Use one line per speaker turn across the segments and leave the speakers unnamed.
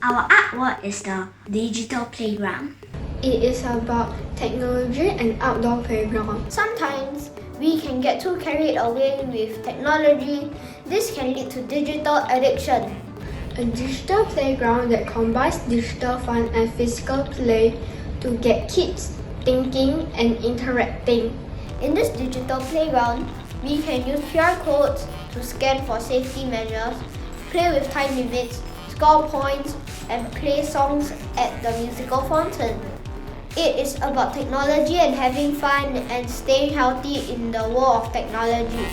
Our artwork is the digital playground.
It is about technology and outdoor playground.
Sometimes we can get too carried away with technology. This can lead to digital addiction.
A digital playground that combines digital fun and physical play to get kids thinking and interacting.
In this digital playground, we can use QR codes to scan for safety measures, play with time limits, score points, and play songs at the musical fountain. It is about technology and having fun and staying healthy in the world of technology.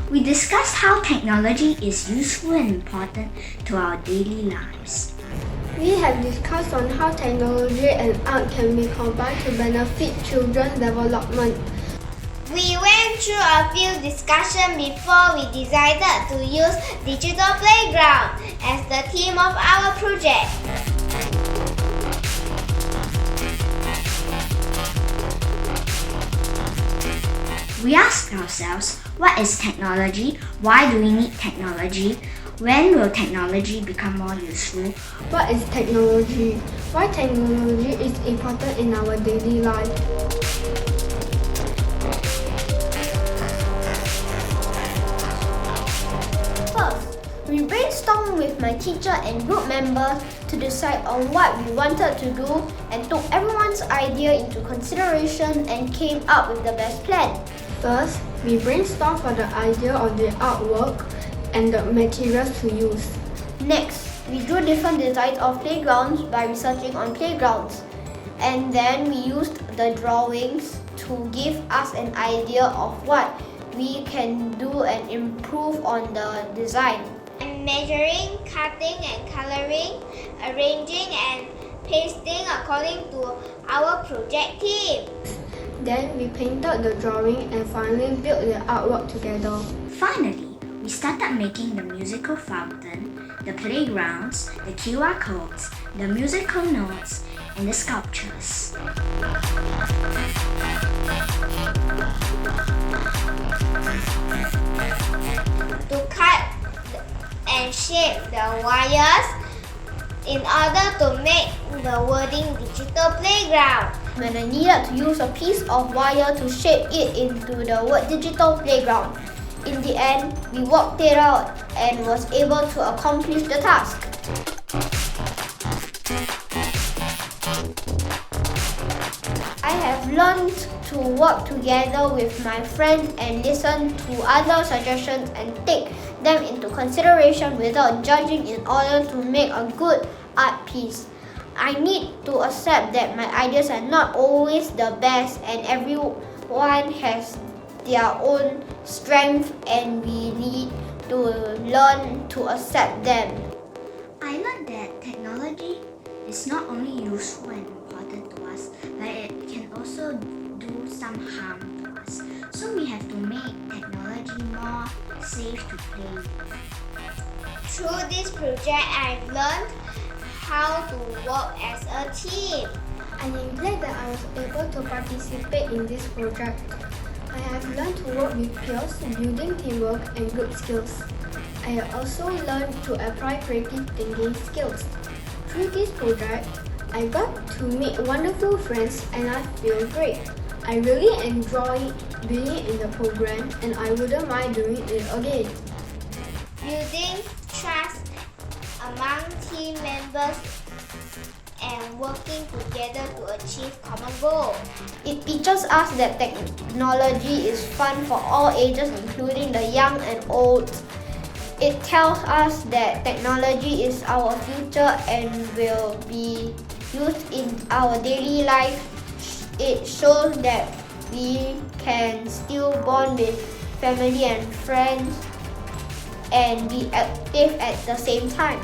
We discussed how technology is useful and important to our daily lives.
We have discussed on how technology and art can be combined to benefit children's development.
We went through a few discussions before we decided to use digital playground as the theme of our project.
We asked ourselves, what is technology? Why do we need technology? When will technology become more useful?
What is technology? Why technology is important in our daily life?
First, we brainstormed with my teacher and group members to decide on what we wanted to do and took everyone's idea into consideration and came up with the best plan.
First, we brainstormed for the idea of the artwork and the materials to use.
Next, we drew different designs of playgrounds by researching on playgrounds. And then we used the drawings to give us an idea of what we can do and improve on the design.
And measuring, cutting and coloring, arranging and pasting according to our project theme.
Then we painted the drawing and finally built the artwork together.
Finally, we started making the musical fountain, the playgrounds, the QR codes, the musical notes, and the sculptures.
To cut and shape the wires in order to make the wording digital playground.
When I needed to use a piece of wire to shape it into the word digital playground. In the end, we worked it out and was able to accomplish the task. I have learned to work together with my friends and listen to other suggestions and take them into consideration without judging in order to make a good art piece. I need to accept that my ideas are not always the best and everyone has their own strength and we need to learn to accept them.
I learned that technology is not only useful and important to us, but it can also do some harm to us. So we have to make technology more safe to play with.
Through this project, I've learned how to work as a team.
I am glad that I was able to participate in this project. I have learned to work with peers, building teamwork and group skills. I have also learned to apply creative thinking skills. Through this project, I got to meet wonderful friends and I feel great. I really enjoy being in the program and I wouldn't mind doing it again.
Building trust among team members and working together to achieve common goals.
It teaches us that technology is fun for all ages, including the young and old. It tells us that technology is our future and will be used in our daily life. It shows that we can still bond with family and friends and be active at the same time.